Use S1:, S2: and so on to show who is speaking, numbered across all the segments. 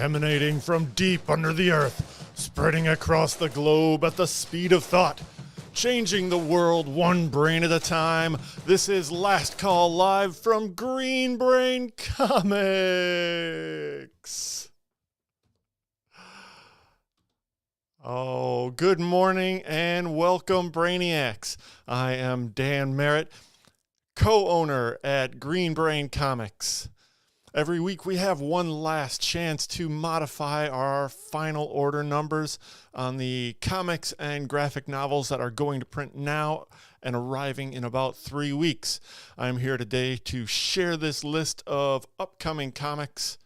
S1: emanating from deep under the earth, spreading across the globe at the speed of thought, changing the world one brain at a time. This is Last Call Live from Green Brain Comics. Oh, good morning and welcome, Brainiacs. I am Dan Merritt, co-owner at Green Brain Comics. Every week we have one last chance to modify our final order numbers on the comics and graphic novels that are going to print now and arriving in about 3 weeks. I'm here today to share this list of upcoming comics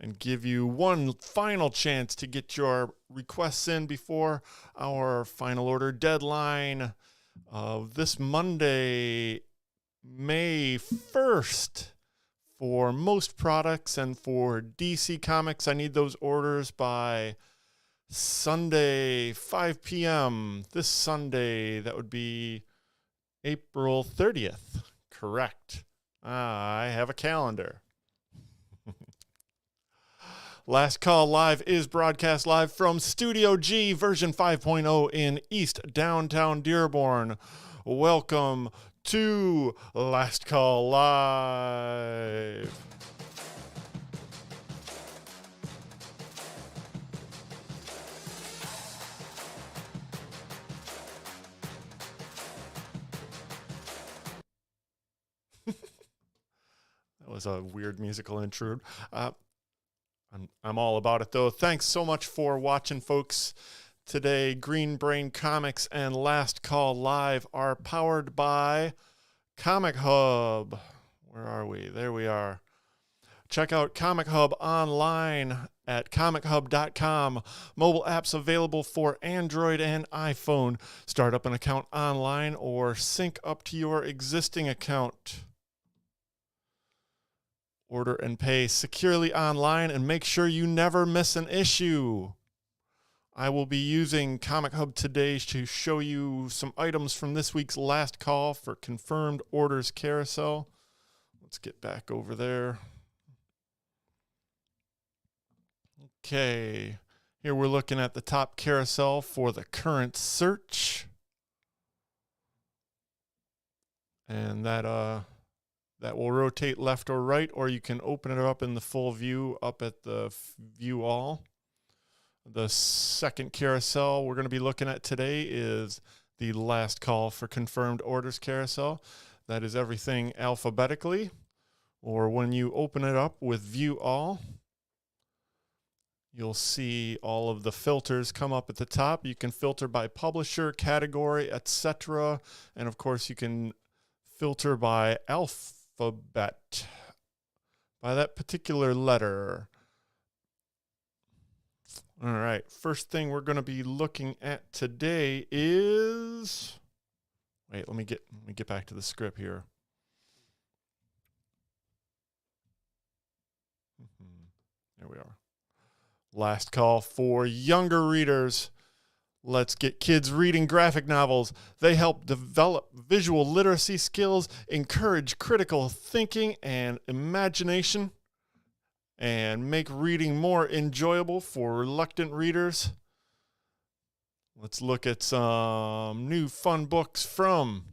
S1: and give you one final chance to get your requests in before our final order deadline of this Monday, May 1st. For most products and for DC Comics, I need those orders by Sunday, 5 p.m. This Sunday, that would be April 30th. Correct. I have a calendar. Last Call Live is broadcast live from Studio G version 5.0 in East Downtown Dearborn. Welcome to Last Call Live. That was a weird musical intrude. I'm all about it, though. Thanks so much for watching, folks. Today, Green Brain Comics and Last Call Live are powered by Comichub. Where are we? There we are. Check out Comichub online at comichub.com. Mobile apps available for Android and iPhone. Start up an account online or sync up to your existing account. Order and pay securely online and make sure you never miss an issue. I will be using Comichub today to show you some items from this week's last call for confirmed orders carousel. Let's get back over there. Okay, here we're looking at the top carousel for the current search. And that will rotate left or right, or you can open it up in the full view up at the view all. The second carousel we're going to be looking at today is the last call for confirmed orders carousel. That is everything alphabetically, or when you open it up with view all, you'll see all of the filters come up at the top. You can filter by publisher, category, etc. And of course you can filter by alphabet, by that particular letter. All right, first thing we're going to be looking at today is, wait, let me get back to the script here. There we are. Last call for younger readers. Let's get kids reading graphic novels. They help develop visual literacy skills, encourage critical thinking and imagination, and make reading more enjoyable for reluctant readers. Let's look at some new fun books from.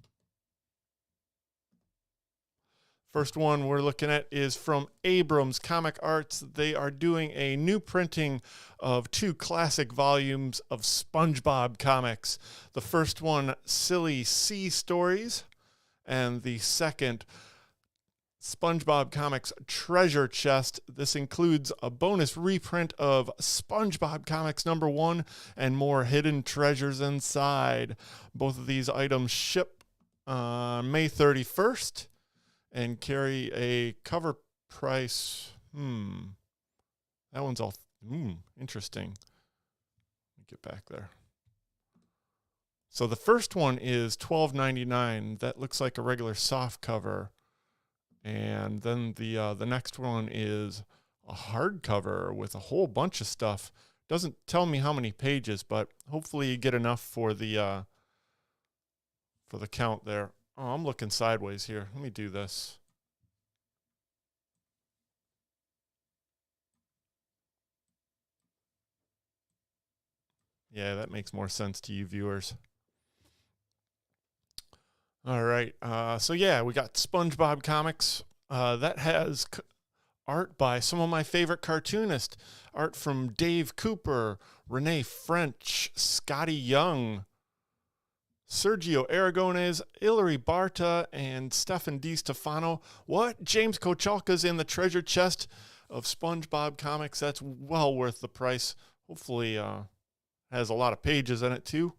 S1: First one we're looking at is from Abrams Comic Arts. They are doing a new printing of 2 classic volumes of SpongeBob comics. The first one, Silly Sea Stories, and the second, SpongeBob Comics Treasure Chest. This includes a bonus reprint of SpongeBob Comics #1 and more hidden treasures inside. Both of these items ship on May 31st and carry a cover price. That one's all interesting. Let me get back there. So the first one is $12.99. That looks like a regular soft cover. And then the next one is a hardcover with a whole bunch of stuff. Doesn't tell me how many pages, but hopefully you get enough for the count there. Oh, I'm looking sideways here. Let me do this. Yeah, that makes more sense to you viewers. All right. So yeah, we got SpongeBob comics. That has art by some of my favorite cartoonists. Art from Dave Cooper, Renee French, Scotty Young, Sergio Aragones, Hilary Barta, and Stefan DiStefano. What? James Kochalka's in the treasure chest of SpongeBob comics. That's well worth the price. Hopefully has a lot of pages in it too.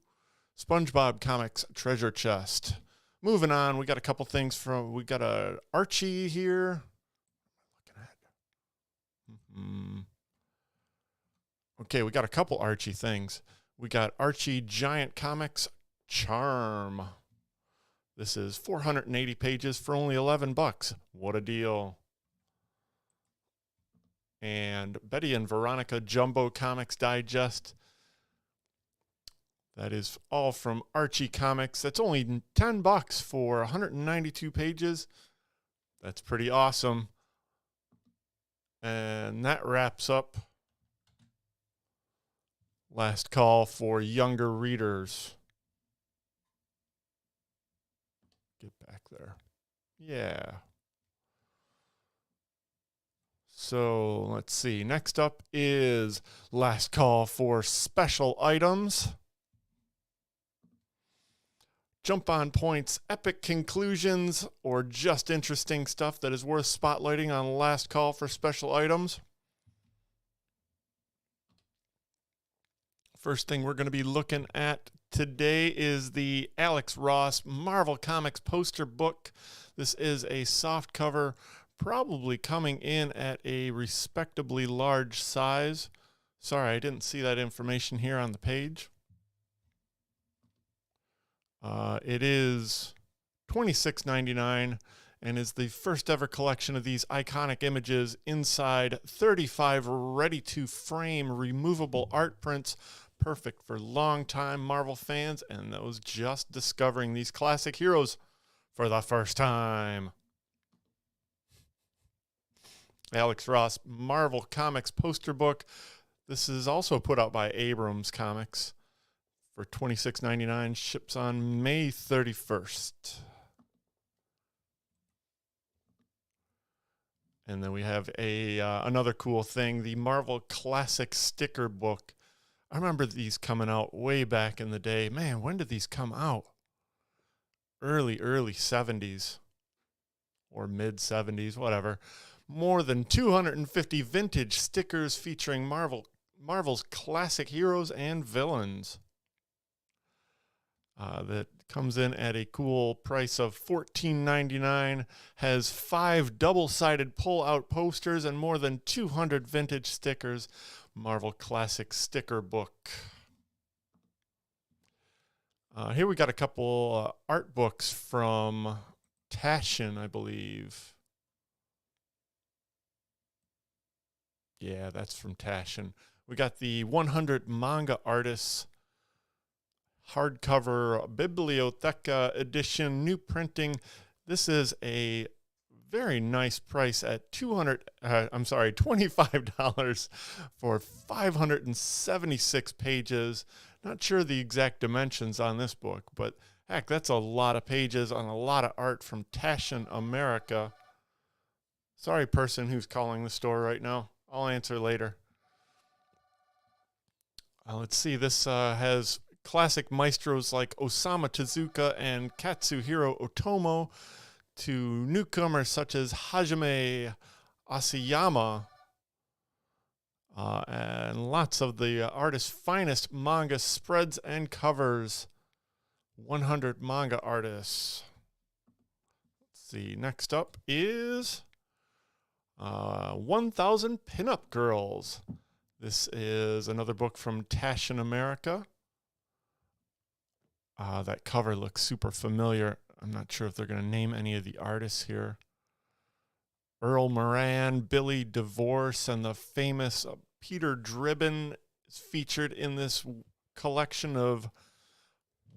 S1: SpongeBob comics treasure chest. Moving on, we got a couple things we got a Archie here. Okay, we got a couple Archie things. We got Archie Giant Comics Charm. This is 480 pages for only $11. What a deal. And Betty and Veronica Jumbo Comics Digest. That is all from Archie Comics. That's only $10 for 192 pages. That's pretty awesome. And that wraps up Last Call for younger readers. Get back there. Yeah. So let's see. Next up is Last Call for special items. Jump on points, epic conclusions, or just interesting stuff that is worth spotlighting on Last Call for special items. First thing we're going to be looking at today is the Alex Ross Marvel Comics poster book. This is a soft cover, probably coming in at a respectably large size. Sorry, I didn't see that information here on the page. It is $26.99 and is the first ever collection of these iconic images inside 35 ready-to-frame removable art prints, perfect for longtime Marvel fans and those just discovering these classic heroes for the first time. Alex Ross Marvel Comics poster book. This is also put out by Abrams Comics. For $26.99, ships on May 31st. And then we have another cool thing, the Marvel Classic Sticker Book. I remember these coming out way back in the day. Man, when did these come out? Early 70s or mid 70s, whatever. More than 250 vintage stickers featuring Marvel's classic heroes and villains. That comes in at a cool price of $14.99, has 5 double-sided pull-out posters and more than 200 vintage stickers. Marvel Classic Sticker Book. Here we got a couple art books from Taschen, I believe. Yeah, that's from Taschen. We got the 100 Manga Artists hardcover Bibliotheca edition, new printing. This is a very nice price at $25 for 576 pages. Not sure the exact dimensions on this book, but heck, that's a lot of pages on a lot of art from Taschen America. Sorry, person who's calling the store right now. I'll answer later. Let's see. This has classic maestros like Osamu Tezuka and Katsuhiro Otomo to newcomers such as Hajime Asayama, and lots of the artist's finest manga spreads and covers. 100 manga artists. Let's see. Next up is 1,000 Pinup Girls. This is another book from Taschen America. That cover looks super familiar. I'm not sure if they're going to name any of the artists here. Earl Moran, Billy DeVorce, and the famous Peter Dribbin is featured in this collection of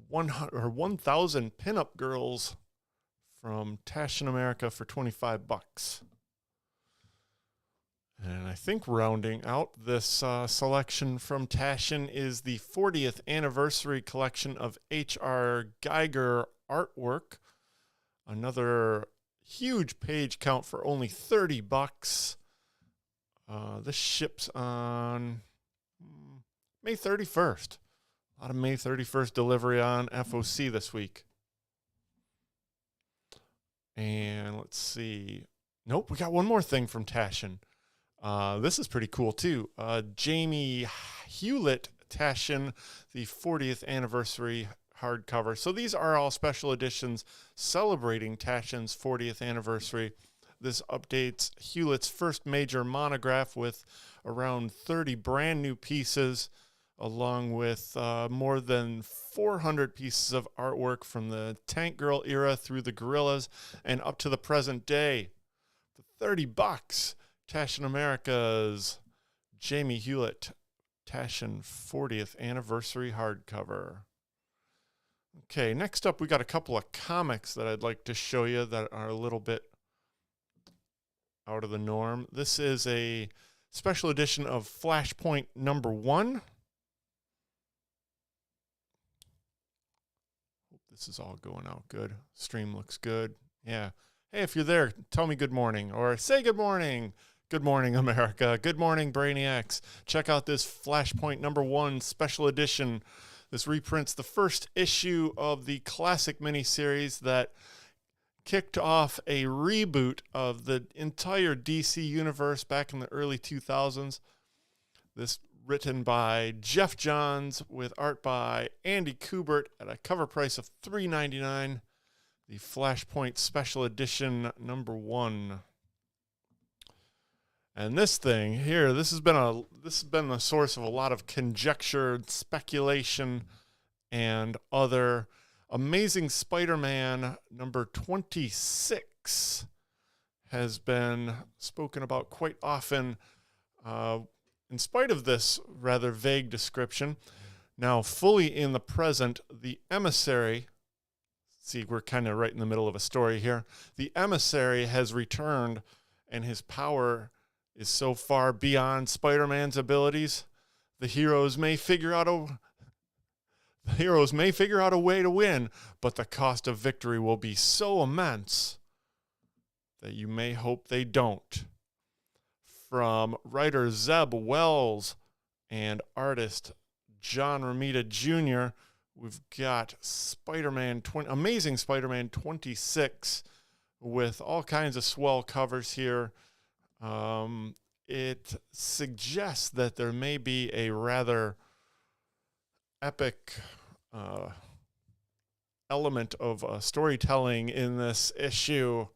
S1: 1,000 Pinup Girls from Taschen America for $25. And I think rounding out this selection from Taschen is the 40th anniversary collection of H.R. Geiger artwork. Another huge page count for only $30. This ships on May 31st. A lot of May 31st delivery on FOC this week. And let's see. Nope, we got one more thing from Taschen. This is pretty cool, too. Jamie Hewlett Taschen, the 40th anniversary hardcover. So these are all special editions celebrating Taschen's 40th anniversary. This updates Hewlett's first major monograph with around 30 brand new pieces, along with more than 400 pieces of artwork from the Tank Girl era through the Gorillas and up to the present day. For $30, Taschen America's Jamie Hewlett Taschen 40th anniversary hardcover. Okay, next up we got a couple of comics that I'd like to show you that are a little bit out of the norm. This is a special edition of Flashpoint #1. Hope this is all going out good. Stream looks good. Yeah. Hey, if you're there, tell me good morning or say good morning. Good morning, America. Good morning, Brainiacs. Check out this Flashpoint #1 special edition. This reprints the first issue of the classic miniseries that kicked off a reboot of the entire DC universe back in the early 2000s. This written by Jeff Johns with art by Andy Kubert at a cover price of $3.99. The Flashpoint Special Edition #1. And this thing here, this has been the source of a lot of conjecture, speculation, and other. Amazing Spider-Man #26 has been spoken about quite often, in spite of this rather vague description. Now, fully in the present, the Emissary, see, we're kind of right in the middle of a story here. The Emissary has returned, and his power is so far beyond Spider-Man's abilities, the heroes may figure out a way to win, but the cost of victory will be so immense that you may hope they don't. From writer Zeb Wells and artist John Romita Jr., we've got Amazing Spider-Man 26 with all kinds of swell covers here. It suggests that there may be a rather epic element of storytelling in this issue,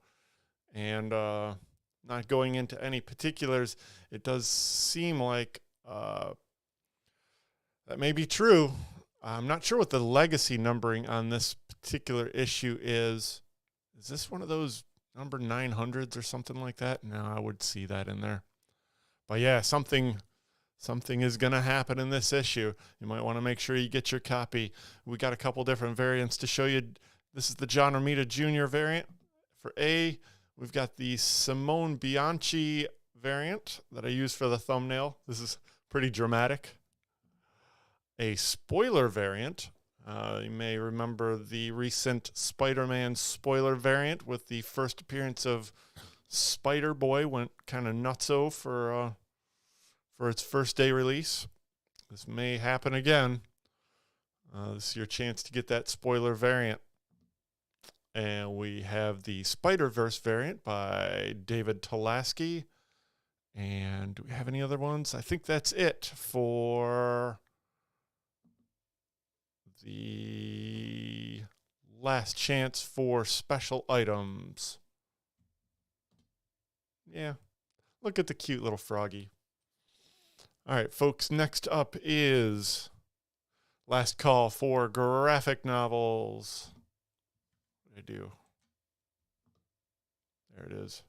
S1: and not going into any particulars, it does seem like that may be true. I'm not sure what the legacy numbering on this particular issue is. Is this one of those number 900s or something like that? No, I would see that in there. But yeah, something is going to happen in this issue. You might want to make sure you get your copy. We got a couple different variants to show you. This is the John Romita Jr. variant. For A, we've got the Simone Bianchi variant that I used for the thumbnail. This is pretty dramatic. A spoiler variant. You may remember the recent Spider-Man spoiler variant with the first appearance of Spider-Boy. Went kind of nutso for its first day release. This may happen again. This is your chance to get that spoiler variant. And we have the Spider-Verse variant by David Tolasky. And do we have any other ones? I think that's it for the last chance for special items. Yeah, look at the cute little froggy. All right, folks, next up is last call for graphic novels. What did I do? There it is.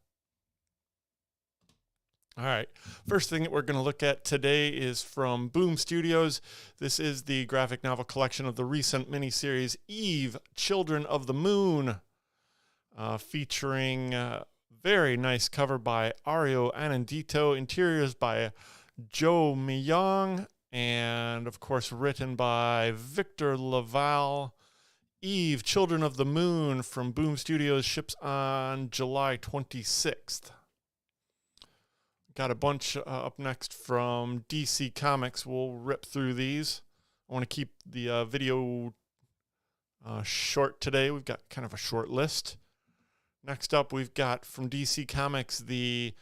S1: All right, first thing that we're going to look at today is from Boom Studios. This is the graphic novel collection of the recent miniseries Eve, Children of the Moon, featuring Very nice cover by Ario Anandito. Interiors by Joe Myong. And, of course, written by Victor Laval. Eve, Children of the Moon from Boom Studios ships on July 26th. Got a bunch up next from DC Comics. We'll rip through these. I want to keep the video short today. We've got kind of a short list. Next up, we've got from DC Comics the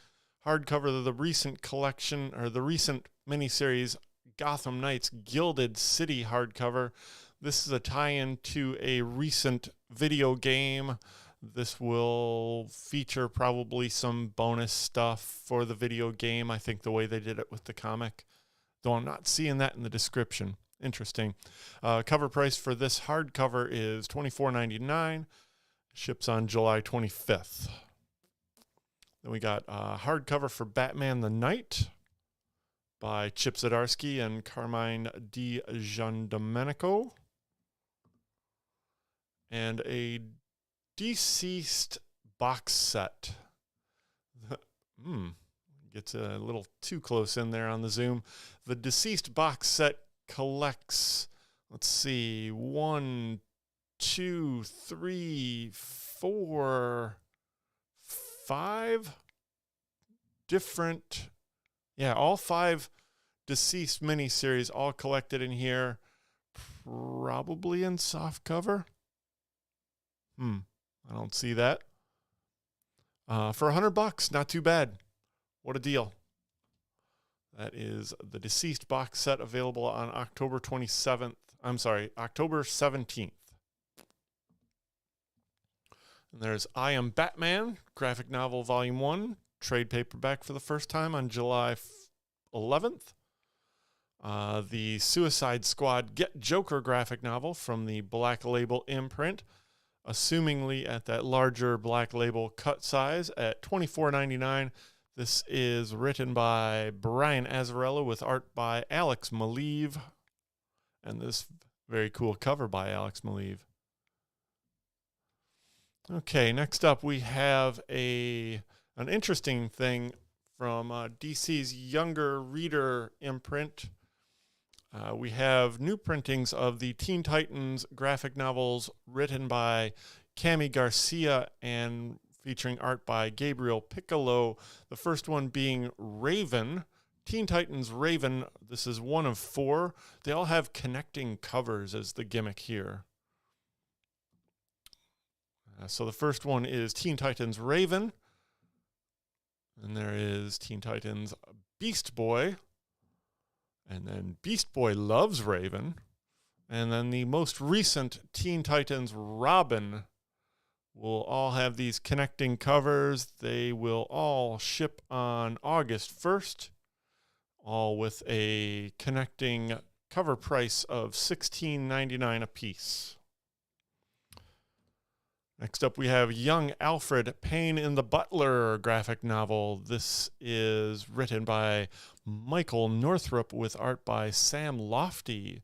S1: hardcover of the recent collection, or the recent miniseries Gotham Knights Gilded City hardcover. This is a tie-in to a recent video game. This will feature probably some bonus stuff for the video game, I think, the way they did it with the comic, though I'm not seeing that in the description. Interesting. Cover price for this hardcover is $24.99. Ships on July 25th. Then we got a hardcover for Batman the Knight by Chip Zdarsky and Carmine Di Giandomenico. And a Deceased box set. Gets a little too close in there on the zoom. The Deceased box set collects, let's see, 1, 2, 3, 4, 5 different, all 5 Deceased miniseries all collected in here, probably in soft cover. I don't see that. For $100, not too bad. What a deal. That is the Deceased box set, available on October 17th. And there's I Am Batman, graphic novel volume 1, trade paperback for the first time on July 11th. The Suicide Squad Get Joker graphic novel from the Black Label imprint, assumingly at that larger Black Label cut size at $24.99. This is written by Brian Azzarello with art by Alex Maleev, and this very cool cover by Alex Maleev. Okay, next up we have an interesting thing from DC's Younger Reader imprint. We have new printings of the Teen Titans graphic novels written by Cami Garcia and featuring art by Gabriel Piccolo. The first one being Raven, Teen Titans Raven. This is one of 4. They all have connecting covers as the gimmick here. So the first one is Teen Titans Raven. And there is Teen Titans Beast Boy. And then Beast Boy Loves Raven. And then the most recent Teen Titans Robin will all have these connecting covers. They will all ship on August 1st, all with a connecting cover price of $16.99 a piece. Next up, we have Young Alfred, Pain in the Butler graphic novel. This is written by Michael Northrup with art by Sam Lofty,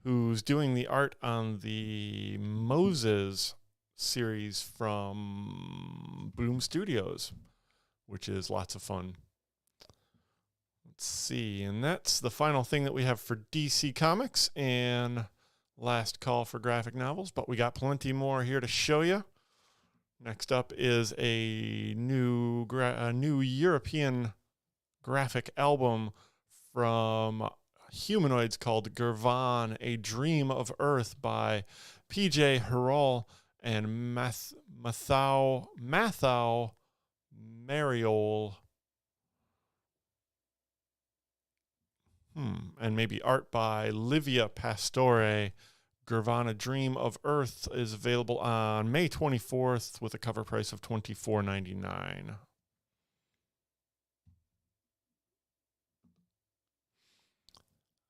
S1: who's doing the art on the Moses series from Boom Studios, which is lots of fun. Let's see, and that's the final thing that we have for DC Comics and last call for graphic novels, but we got plenty more here to show you. Next up is a new European graphic album from Humanoids called Girvan, A Dream of Earth by P.J. Harrell and Mathau Mariol. And maybe art by Livia Pastore. Girvan, A Dream of Earth is available on May 24th with a cover price of $24.99.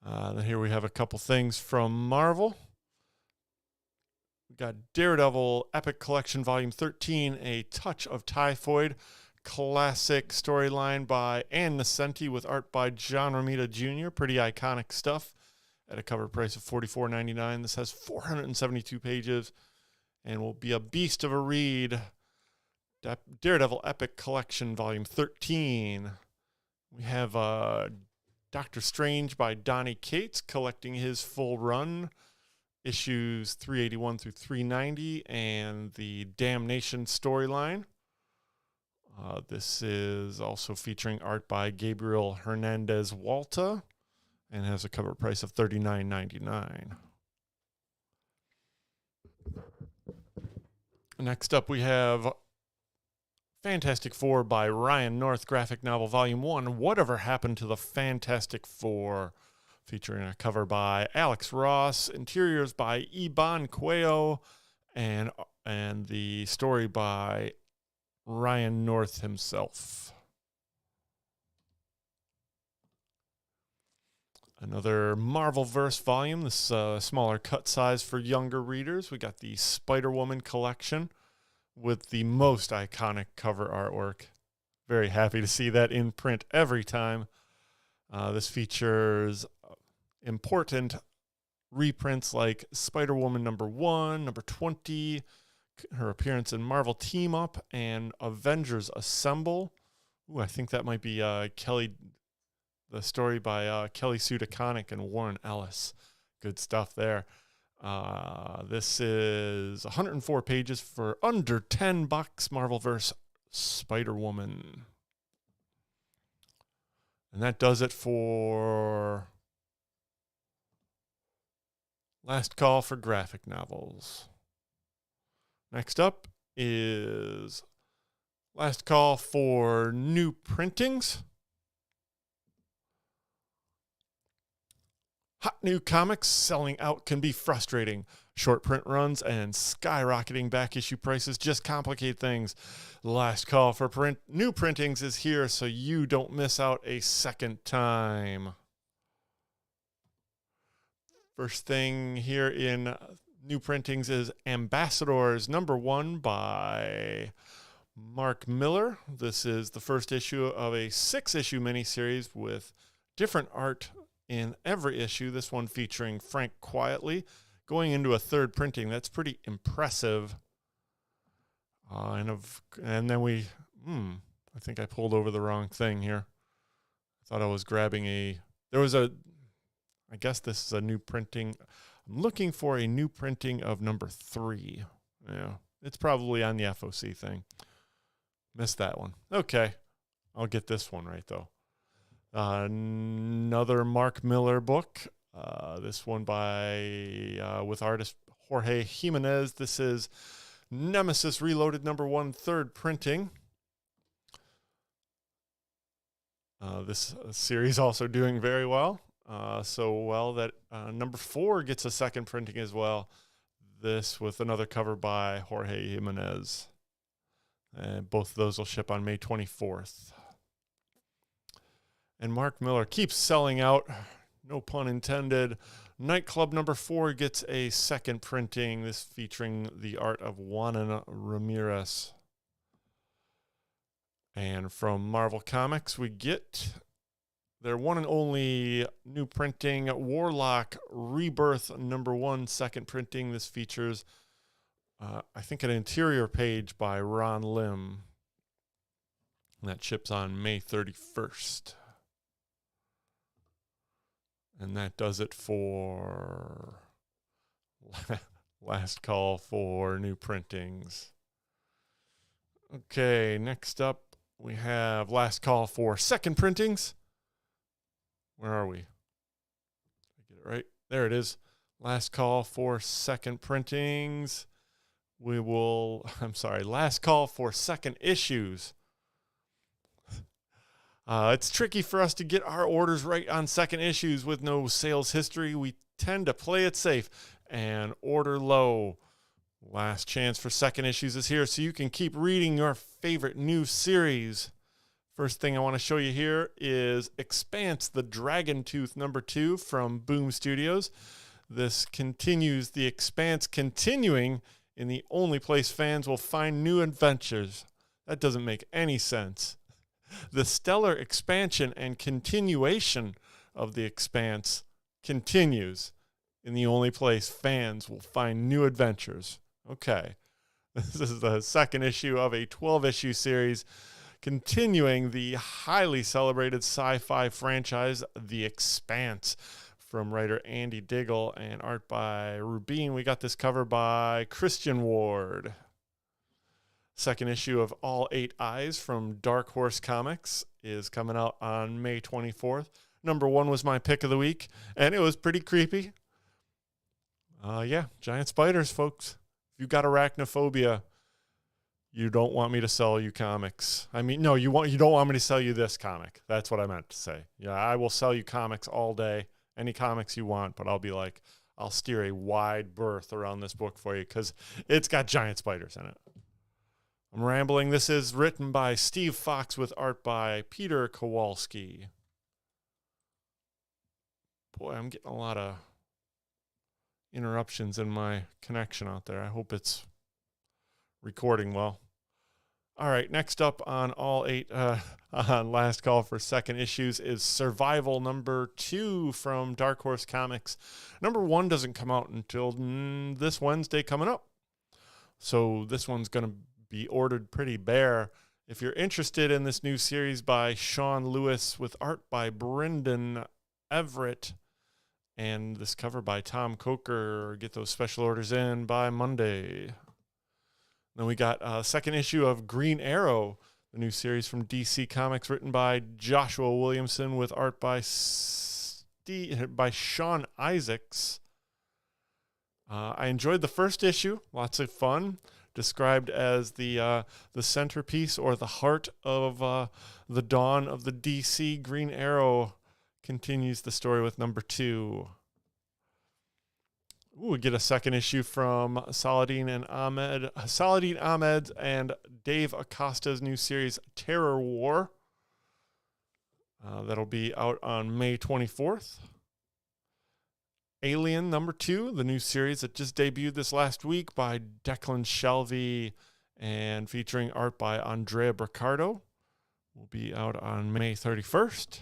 S1: Then here we have a couple things from Marvel. We got Daredevil Epic Collection Volume 13, A Touch of Typhoid, classic storyline by Ann Nesenti with art by John Romita Jr. Pretty iconic stuff at a cover price of $44.99. This has 472 pages and will be a beast of a read. Daredevil Epic Collection, Volume 13. We have Doctor Strange by Donny Cates collecting his full run, issues 381 through 390, and the Damnation storyline. This is also featuring art by Gabriel Hernandez Walta and has a cover price of $39.99. Next up, we have Fantastic Four by Ryan North, graphic novel volume 1. Whatever Happened to the Fantastic Four? Featuring a cover by Alex Ross, interiors by Iban Cuello, and the story by Ryan North himself. Another Marvelverse volume, this smaller cut size for younger readers. We got the Spider-Woman collection with the most iconic cover artwork. Very happy to see that in print every time. This features important reprints like Spider-Woman #1, #20, her appearance in Marvel Team Up, and Avengers Assemble. Ooh, I think that might be the story by Kelly Sue DeConnick and Warren Ellis. Good stuff there. This is 104 pages for under $10. Marvelverse Spider-Woman. And that does it for Last Call for graphic novels. Next up is Last Call for new printings. Hot new comics selling out can be frustrating. Short print runs and skyrocketing back issue prices just complicate things. Last Call for new printings is here so you don't miss out a second time. First thing here in new printings is Ambassadors #1 by Mark Miller. This is the first issue of a 6-issue miniseries with different art in every issue. This one featuring Frank Quietly, going into a third printing. That's pretty impressive. And then I think I pulled over the wrong thing here. I thought I was grabbing I guess this is a new printing. I'm looking for a new printing of #3. Yeah, it's probably on the FOC thing. Missed that one. Okay, I'll get this one right, though. Another Mark Miller book. This one with artist Jorge Jimenez. This is Nemesis Reloaded #1, third printing. This series also doing very well. So well that #4 gets a second printing as well. This with another cover by Jorge Jimenez. And both of those will ship on May 24th. And Mark Miller keeps selling out. No pun intended. Nightclub #4 gets a second printing. This featuring the art of Juana Ramirez. And from Marvel Comics, we get their one and only new printing, Warlock Rebirth #1, second printing. This features, I think, an interior page by Ron Lim. And that ships on May 31st. And that does it for Last Call for new printings. Okay, next up, we have Last Call for second printings. Where are we? Did I get it right? There it is. Last Call for second printings. Last Call for second issues. It's tricky for us to get our orders right on second issues with no sales history. We tend to play it safe and order low. Last chance for second issues is here so you can keep reading your favorite new series. First thing I want to show you here is Expanse, the Dragon Tooth #2 from Boom Studios. This continues the Expanse continuing in the only place fans will find new adventures. That doesn't make any sense. The stellar expansion and continuation of the Expanse continues in the only place fans will find new adventures. Okay. This is the second issue of a 12-issue series continuing the highly celebrated sci-fi franchise, The Expanse, from writer Andy Diggle and art by Rubin. We got this cover by Christian Ward. Second issue of All 8 Eyes from Dark Horse Comics is coming out on May 24th. Number 1 was my pick of the week, and it was pretty creepy. Yeah, giant spiders, folks. If you got arachnophobia, you don't want me to sell you comics. I mean, no, you don't want me to sell you this comic. That's what I meant to say. Yeah, I will sell you comics all day, any comics you want, but I'll be like, I'll steer a wide berth around this book for you because it's got giant spiders in it. I'm rambling. This is written by Steve Fox with art by Peter Kowalski. Boy, I'm getting a lot of interruptions in my connection out there. I hope it's recording well. All right, next up on All 8, on Last Call for Second Issues is Survival number 2 from Dark Horse Comics. Number 1 doesn't come out until this Wednesday coming up. So this one's going to be ordered pretty bare. If you're interested in this new series by Sean Lewis with art by Brendan Everett and this cover by Tom Coker, get those special orders in by Monday. Then we got a second issue of Green Arrow, the new series from DC Comics written by Joshua Williamson with art by Sean Isaacs. I enjoyed the first issue, lots of fun, described as the centerpiece or the heart of the dawn of the DC. Green Arrow continues the story with number 2. We get a second issue from Saladin Ahmed and Dave Acosta's new series, Terror War. That'll be out on May 24th. Alien number 2, the new series that just debuted this last week by Declan Shelvey and featuring art by Andrea Briccardo, will be out on May 31st.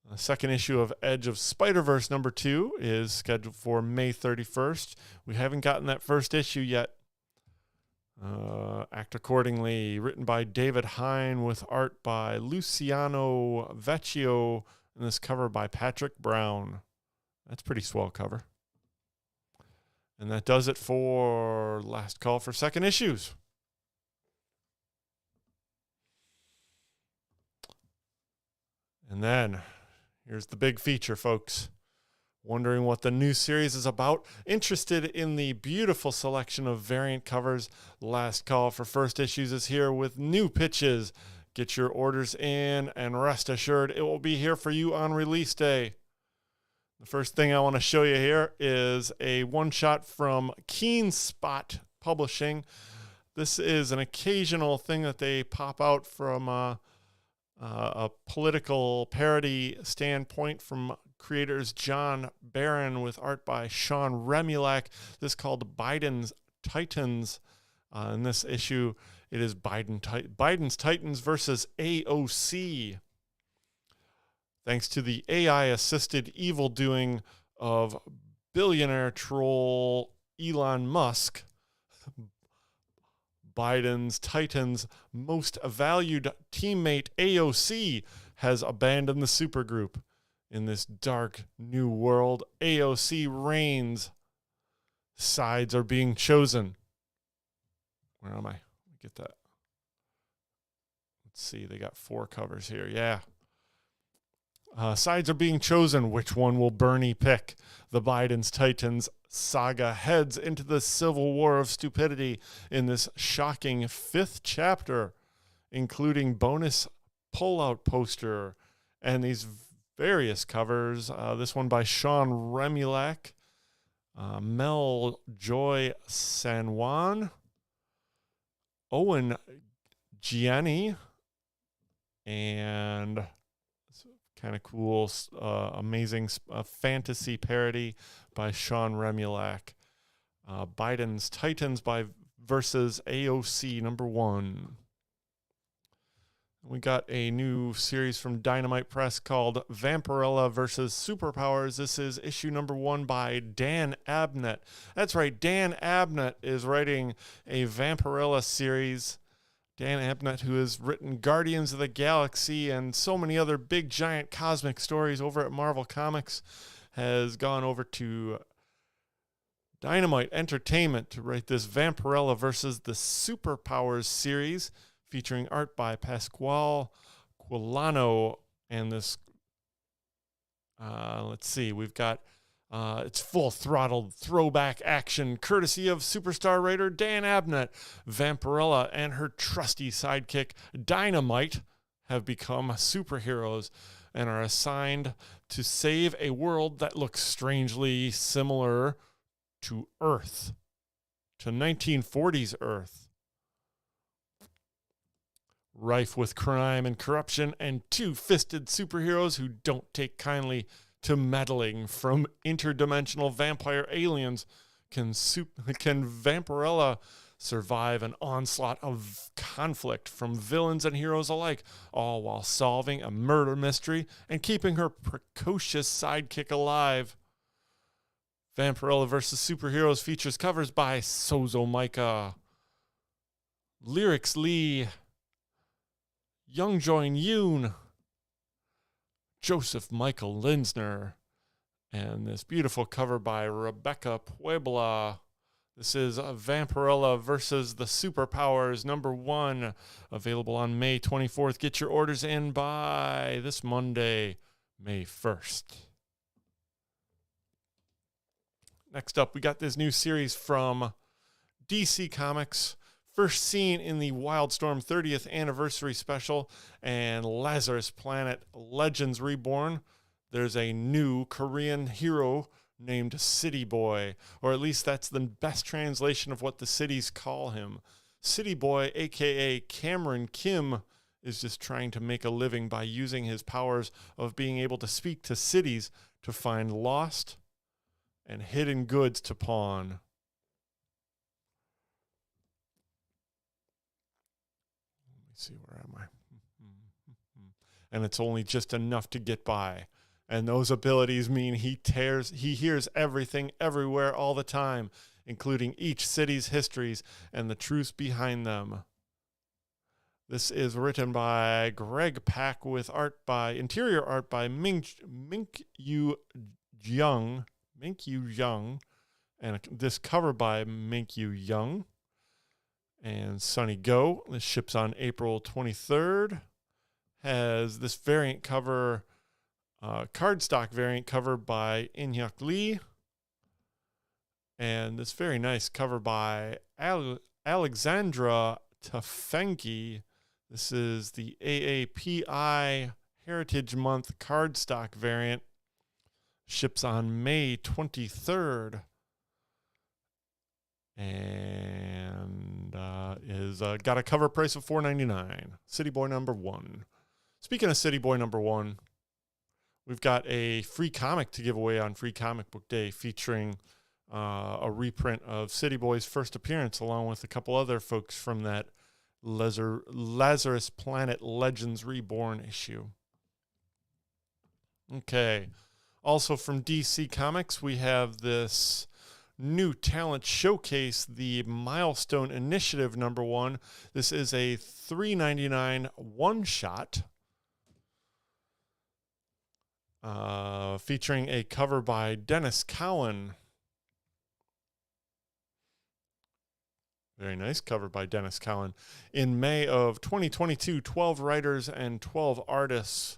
S1: The second issue of Edge of Spider-Verse number 2 is scheduled for May 31st. We haven't gotten that first issue yet. Act accordingly, written by David Hine with art by Luciano Vecchio and this cover by Patrick Brown. That's pretty swell cover. And that does it for Last Call for Second Issues. And then here's the big feature, folks. Wondering what the new series is about? Interested in the beautiful selection of variant covers? Last Call for First Issues is here with new pitches. Get your orders in and rest assured it will be here for you on release day. The first thing I want to show you here is a one-shot from Keen Spot Publishing. This is an occasional thing that they pop out from a political parody standpoint from creators John Barron with art by Sean Remulak. This is called Biden's Titans. In this issue, it is Biden's Titans versus AOC. Thanks to the AI-assisted evil doing of billionaire troll Elon Musk, Biden's Titans' most valued teammate AOC has abandoned the supergroup. In this dark new world, AOC reigns. Sides are being chosen. Where am I? Let me get that. Let's see. They got 4 covers here. Yeah. Sides are being chosen. Which one will Bernie pick? The Biden's Titans saga heads into the civil war of stupidity in this shocking 5th chapter, including bonus pull-out poster and these various covers. This one by Sean Remulak, Mel Joy San Juan, Owen Gianni, and kind of cool, amazing fantasy parody by Sean Remulak. Biden's Titans versus AOC number 1. We got a new series from Dynamite Press called Vampirella versus Superpowers. This is issue number 1 by Dan Abnett. That's right, Dan Abnett is writing a Vampirella series. Dan Abnett, who has written Guardians of the Galaxy and so many other big, giant cosmic stories over at Marvel Comics, has gone over to Dynamite Entertainment to write this Vampirella versus the Superpowers series, featuring art by Pasquale Quilano. And this, let's see, we've got it's full-throttled throwback action courtesy of superstar writer Dan Abnett. Vampirella and her trusty sidekick Dynamite have become superheroes and are assigned to save a world that looks strangely similar to Earth, to 1940s Earth. Rife with crime and corruption and two-fisted superheroes who don't take kindly to meddling from interdimensional vampire aliens, can Vampirella survive an onslaught of conflict from villains and heroes alike, all while solving a murder mystery and keeping her precocious sidekick alive. Vampirella vs. Superheroes features covers by Sozo Micah, Lyrics Lee, Youngjoin Yoon, Joseph Michael Linsner, and this beautiful cover by Rebecca Puebla. This is Vampirella versus the Superpowers number 1, available on May 24th. Get your orders in by this Monday, May 1st. Next up, we got this new series from DC Comics, first seen in the Wildstorm 30th anniversary special and Lazarus Planet Legends Reborn. There's a new Korean hero named City Boy, or at least that's the best translation of what the cities call him. City Boy, aka Cameron Kim, is just trying to make a living by using his powers of being able to speak to cities to find lost and hidden goods to pawn. See, where am I? And it's only just enough to get by. And those abilities mean he hears everything, everywhere, all the time, including each city's histories and the truths behind them. This is written by Greg Pak with interior art by Mink-Yu Jung, and this cover by Mink-Yu Jung. And Sunny Go, this ships on April 23rd, has this variant cover, cardstock variant cover by In-Hyuk Lee. And this very nice cover by Alexandra Tafenki. This is the AAPI Heritage Month cardstock variant. Ships on May 23rd. And is got a cover price of $4.99. City Boy number 1. Speaking of City Boy number 1, we've got a free comic to give away on Free Comic Book Day featuring a reprint of City Boy's first appearance, along with a couple other folks from that Lazarus Planet Legends Reborn issue. Okay. Also from DC Comics, we have this new talent showcase, the Milestone Initiative number 1. This is a $3.99 one-shot featuring a cover by Dennis Cowan. Very nice cover by Dennis Cowan. In May of 2022, 12 writers and 12 artists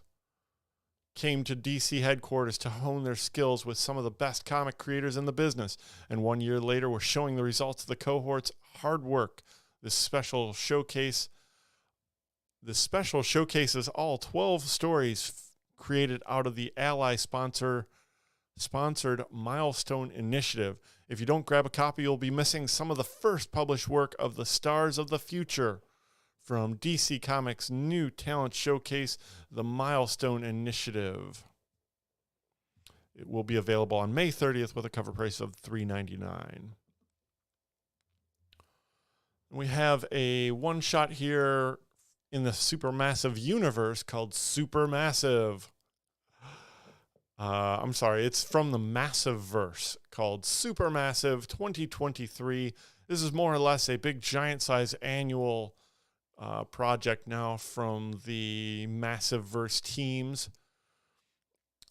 S1: came to DC headquarters to hone their skills with some of the best comic creators in the business. And 1 year later, we're showing the results of the cohort's hard work. This special showcases all 12 stories created out of the Ally-sponsored Milestone Initiative. If you don't grab a copy, you'll be missing some of the first published work of the Stars of the Future. From DC Comics' new talent showcase, the Milestone Initiative. It will be available on May 30th with a cover price of $3.99. We have a one-shot here in the supermassive universe called Supermassive. I'm sorry, it's from the Massive Verse called Supermassive 2023. This is more or less a big giant size annual project now from the Massive Verse teams.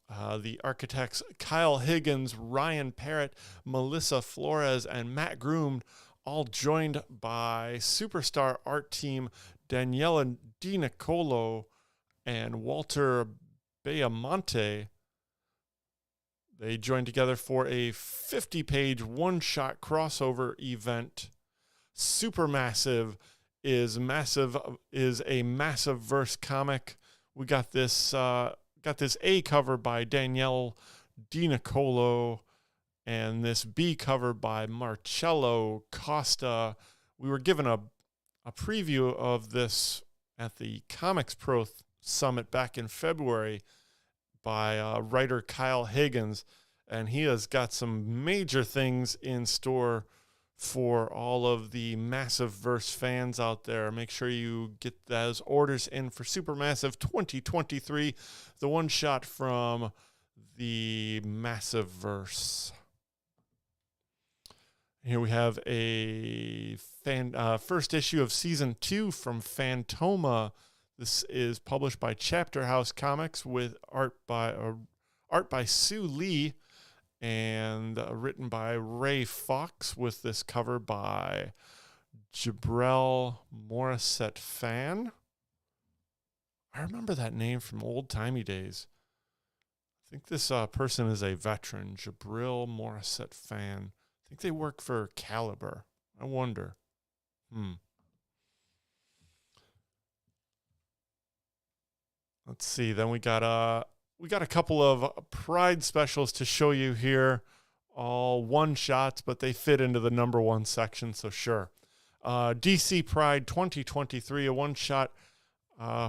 S1: The architects Kyle Higgins, Ryan Parrott, Melissa Flores, and Matt Groom, all joined by superstar art team Daniela Di Nicolo and Walter Beamonte. They joined together for a 50-page one-shot crossover event. Supermassive is a Massive Verse comic. We got this A cover by Danielle Di Nicolo and this B cover by Marcello Costa. We were given a preview of this at the Comics Pro Summit back in February by writer Kyle Higgins, and he has got some major things in store for all of the Massive Verse fans out there. Make sure you get those orders in for Supermassive 2023, the one shot from the Massive Verse. Here we have a first issue of Season 2 from Fantoma. This is published by Chapter House Comics with art by Sue Lee and written by Ray Fox, with this cover by Jabril Morissette Fan. I remember that name from old-timey days. I think this person is a veteran, Jabril Morissette Fan. I think they work for Caliber. I wonder. Let's see. Then we got a couple of Pride specials to show you here. All one shots, but they fit into the number one section, so sure. DC Pride 2023, a one shot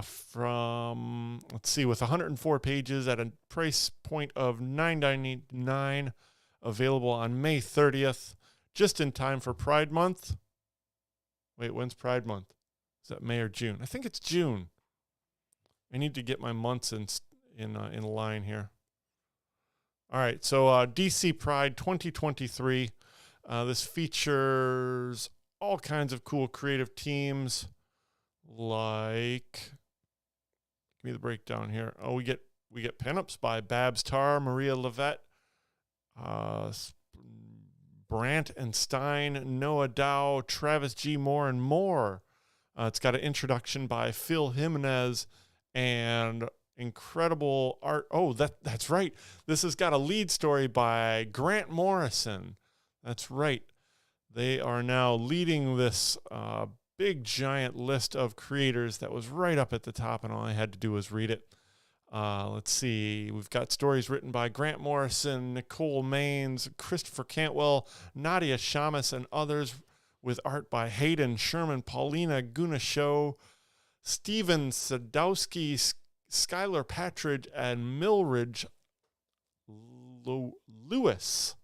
S1: from, let's see, with 104 pages at a price point of $9.99, available on May 30th, just in time for Pride Month. Wait, when's Pride Month? Is that May or June? I think it's June. I need to get my months in line here. All right, so DC Pride 2023. This features all kinds of cool creative teams, like, give me the breakdown here. Oh, we get pinups by Babs Tarr, Maria Levette, Brandt and Stein, Noah Dow, Travis G. Moore, and more. It's got an introduction by Phil Jimenez and incredible art. Oh, that's right. This has got a lead story by Grant Morrison. That's right. They are now leading this big, giant list of creators that was right up at the top, and all I had to do was read it. Let's see. We've got stories written by Grant Morrison, Nicole Maines, Christopher Cantwell, Nadia Shamus, and others, with art by Hayden Sherman, Paulina Gunashow, Steven Sadowski, Skylar Patridge, and Milridge Lewis.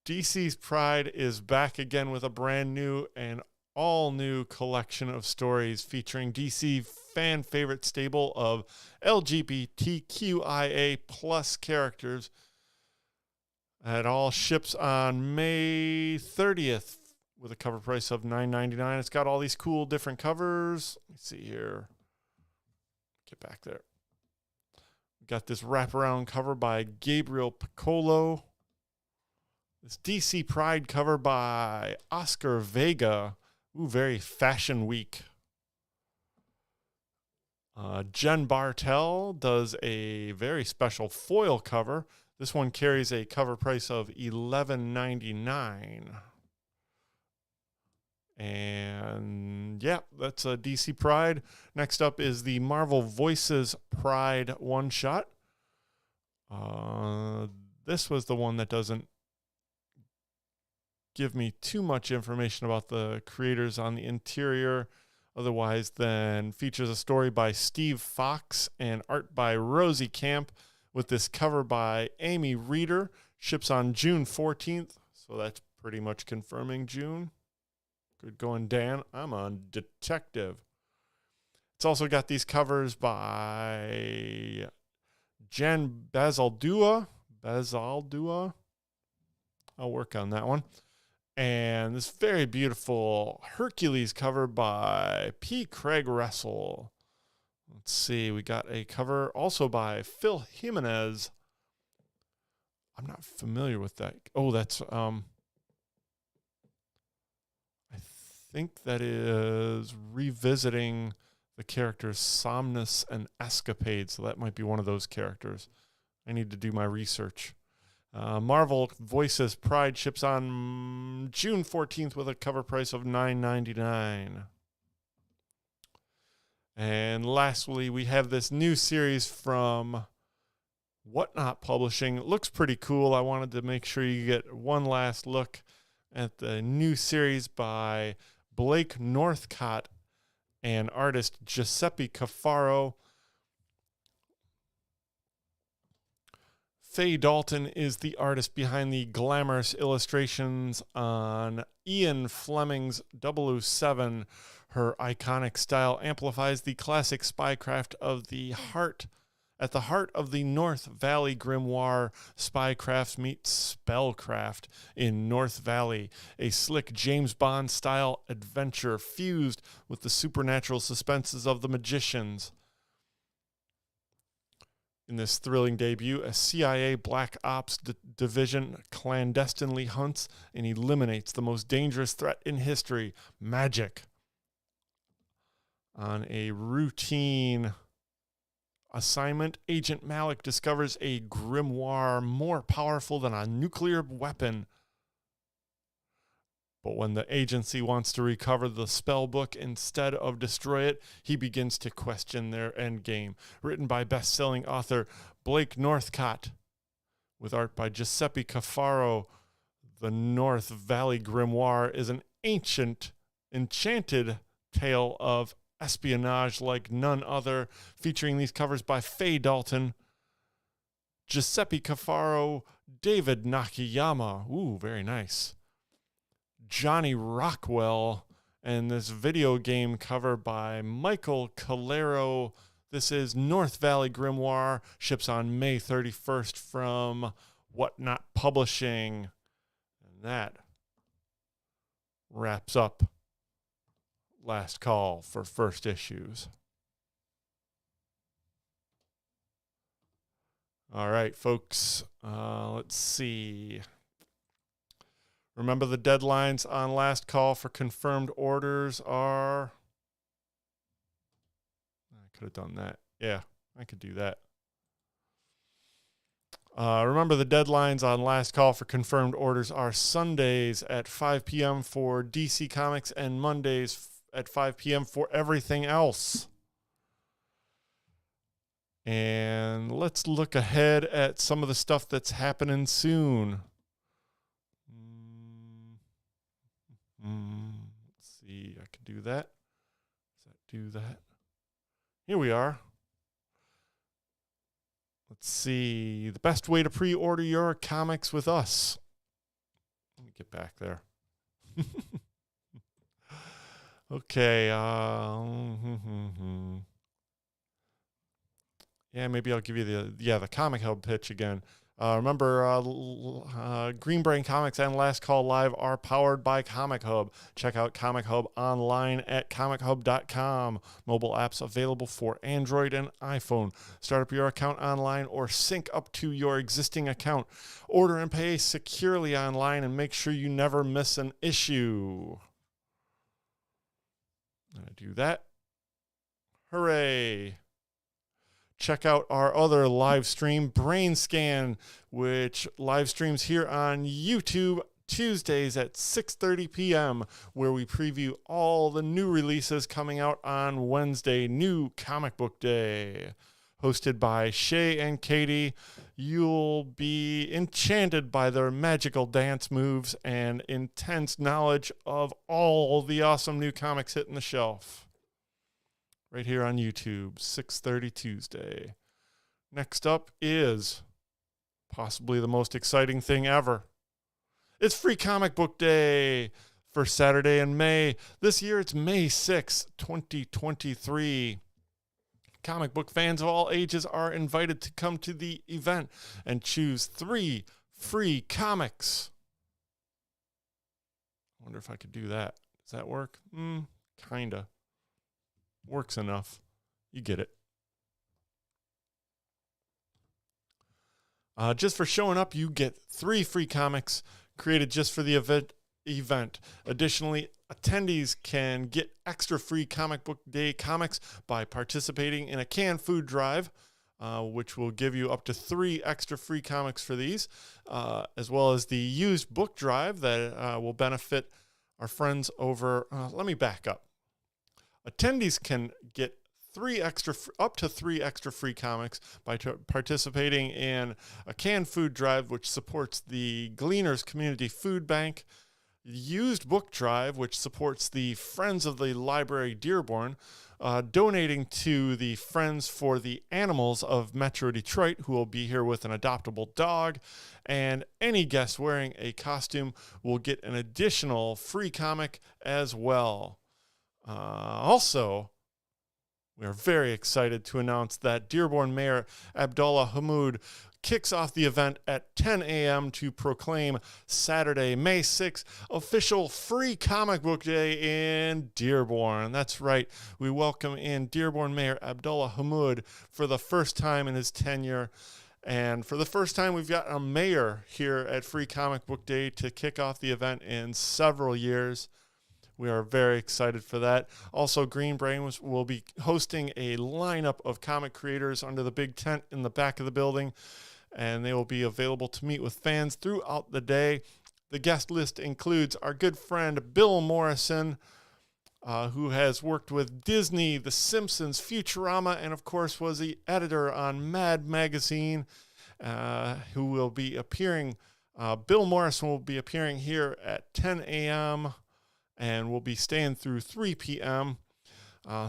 S1: DC's Pride is back again with a brand new and all new collection of stories featuring DC fan favorite stable of LGBTQIA plus characters. It all ships on May 30th with a cover price of $9.99. It's got all these cool different covers. Let me see here. Get back there. We got this wraparound cover by Gabriel Piccolo. This DC Pride cover by Oscar Vega. Ooh, very Fashion Week. Jen Bartel does a very special foil cover. This one carries a cover price of $11.99. And yeah, that's a DC Pride. Next up is the Marvel Voices Pride one shot. This was the one that doesn't give me too much information about the creators on the interior. Otherwise, then features a story by Steve Fox and art by Rosie Camp, with this cover by Amy Reeder. Ships on June 14th, so that's pretty much confirming June. Good going, Dan. I'm a detective. It's also got these covers by Jen Bazaldua. I'll work on that one. And this very beautiful Hercules cover by P. Craig Russell. Let's see. We got a cover also by Phil Jimenez. I'm not familiar with that. Oh, that's I think that is revisiting the characters Somnus and Escapade. So that might be one of those characters. I need to do my research. Marvel Voices Pride ships on June 14th with a cover price of $9.99. And lastly, we have this new series from Whatnot Publishing. It looks pretty cool. I wanted to make sure you get one last look at the new series by Blake Northcott and artist Giuseppe Cafaro. Faye Dalton is the artist behind the glamorous illustrations on Ian Fleming's 007. Her iconic style amplifies the classic spycraft of the heart. At the heart of the North Valley grimoire, spycraft meets spellcraft in North Valley, a slick James Bond-style adventure fused with the supernatural suspenses of the magicians. In this thrilling debut, a CIA Black Ops division clandestinely hunts and eliminates the most dangerous threat in history, magic. On a routine assignment, Agent Malik discovers a grimoire more powerful than a nuclear weapon. But when the agency wants to recover the spell book instead of destroy it, he begins to question their endgame. Written by best-selling author Blake Northcott, with art by Giuseppe Cafaro, the North Valley Grimoire is an ancient, enchanted tale of espionage like none other, featuring these covers by Faye Dalton, Giuseppe Cafaro, David Nakayama. Ooh, very nice. Johnny Rockwell, and this video game cover by Michael Calero. This is North Valley Grimoire, ships on May 31st from Whatnot Publishing. And that wraps up Last Call for first issues. All right, folks, let's see. Remember, the deadlines on Last Call for confirmed orders are... I could have done that. Yeah, I could do that. Remember, the deadlines on Last Call for confirmed orders are Sundays at 5 p.m. for DC Comics and Mondays at 5 p.m. for everything else. And let's look ahead at some of the stuff that's happening soon. Let's see, I could do that. Does that do that? Here we are. Let's see. The best way to pre-order your comics with us. Let me get back there. Okay. Yeah, maybe I'll give you the Comic Hub pitch again. Remember, Green Brain Comics and Last Call Live are powered by Comic Hub. Check out Comic Hub online at comichub.com. Mobile apps available for Android and iPhone. Start up your account online or sync up to your existing account. Order and pay securely online and make sure you never miss an issue. I'm going to do that. Hooray! Check out our other live stream, BrainScan, which live streams here on YouTube Tuesdays at 6:30 p.m., where we preview all the new releases coming out on Wednesday, New Comic Book Day. Hosted by Shay and Katie, you'll be enchanted by their magical dance moves and intense knowledge of all the awesome new comics hitting the shelf. Right here on YouTube, 6:30 Tuesday. Next up is possibly the most exciting thing ever. It's Free Comic Book Day for Saturday in May. This year it's May 6, 2023. Comic book fans of all ages are invited to come to the event and choose 3 free comics. I wonder if I could do that. Does that work? Kinda. Works enough. You get it. Just for showing up, you get 3 free comics created just for the event. Additionally, attendees can get extra free Comic Book Day comics by participating in a canned food drive, which will give you up to 3 extra free comics for these, as well as the used book drive that will benefit our friends over. Let me back up. Attendees can get up to 3 extra free comics by participating in a canned food drive, which supports the Gleaners Community Food Bank, used book drive, which supports the Friends of the Library Dearborn, donating to the Friends for the Animals of Metro Detroit, who will be here with an adoptable dog, and any guest wearing a costume will get an additional free comic as well. Also, we are very excited to announce that Dearborn Mayor Abdullah Hammoud kicks off the event at 10 a.m. to proclaim Saturday, May 6th, official free comic book day in Dearborn. That's right. We welcome in Dearborn Mayor Abdullah Hammoud for the first time in his tenure. And for the first time, we've got a mayor here at Free Comic Book Day to kick off the event in several years. We are very excited for that. Also, Green Brain will be hosting a lineup of comic creators under the big tent in the back of the building, and they will be available to meet with fans throughout the day. The guest list includes our good friend Bill Morrison, who has worked with Disney, The Simpsons, Futurama, and of course was the editor on Mad Magazine, who will be appearing. Bill Morrison will be appearing here at 10 a.m., and we'll be staying through 3 p.m.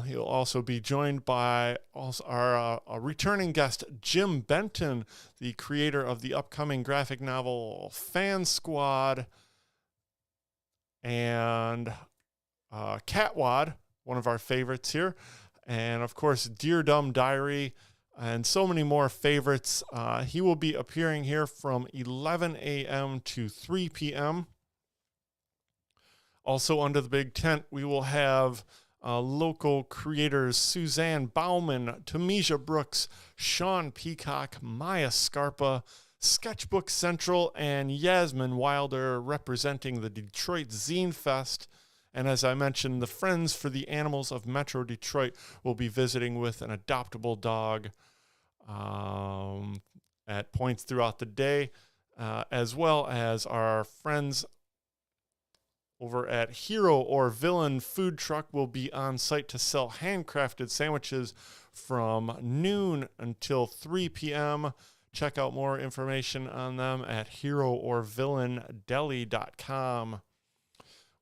S1: He'll also be joined by our returning guest, Jim Benton, the creator of the upcoming graphic novel Fan Squad, and Catwad, one of our favorites here, and of course, Dear Dumb Diary, and so many more favorites. He will be appearing here from 11 a.m. to 3 p.m. Also under the big tent, we will have local creators Suzanne Bauman, Tamisha Brooks, Sean Peacock, Maya Scarpa, Sketchbook Central, and Yasmin Wilder representing the Detroit Zine Fest. And as I mentioned, the Friends for the Animals of Metro Detroit will be visiting with an adoptable dog at points throughout the day, as well as our friends over at Hero or Villain Food Truck will be on site to sell handcrafted sandwiches from noon until 3 p.m. Check out more information on them at heroorvillaindeli.com.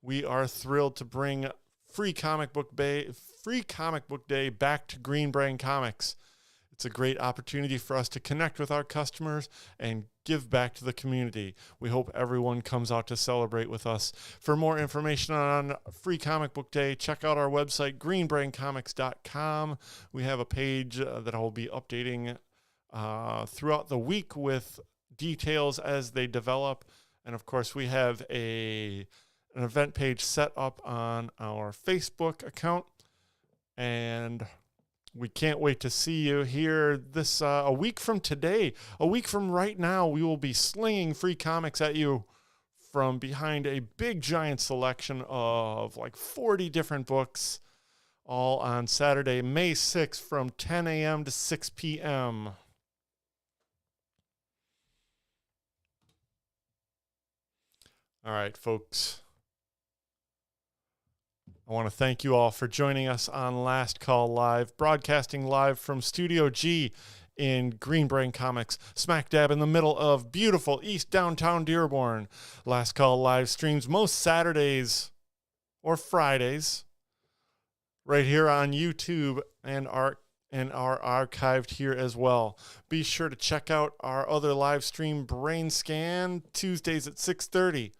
S1: We are thrilled to bring Free Comic Book Day back to Green Brain Comics. It's a great opportunity for us to connect with our customers and give back to the community. We hope everyone comes out to celebrate with us. For more information on Free Comic Book Day, check out our website, greenbraincomics.com. We have a page that I will be updating throughout the week with details as they develop. And of course, we have an event page set up on our Facebook account. And we can't wait to see you here this a week from today. A week from right now, we will be slinging free comics at you from behind a big, giant selection of like 40 different books, all on Saturday, May 6th from 10 a.m. to 6 p.m. All right, folks. I want to thank you all for joining us on Last Call Live, broadcasting live from Studio G in Green Brain Comics, smack dab in the middle of beautiful East Downtown Dearborn. Last Call Live streams most Saturdays or Fridays right here on YouTube and are archived here as well. Be sure to check out our other live stream, BrainScan, Tuesdays at 6:30.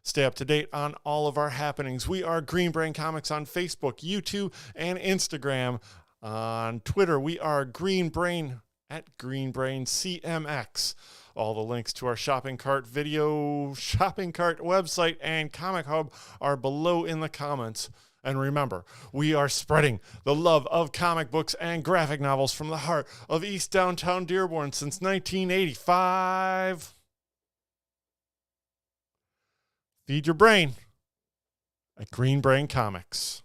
S1: Stay up to date on all of our happenings. We are Green Brain Comics on Facebook, YouTube, and Instagram. On Twitter, we are Green Brain at Green Brain CMX. All the links to our shopping cart video, shopping cart website, and Comichub are below in the comments. And remember, we are spreading the love of comic books and graphic novels from the heart of East Downtown Dearborn since 1985. Feed your brain at Green Brain Comics.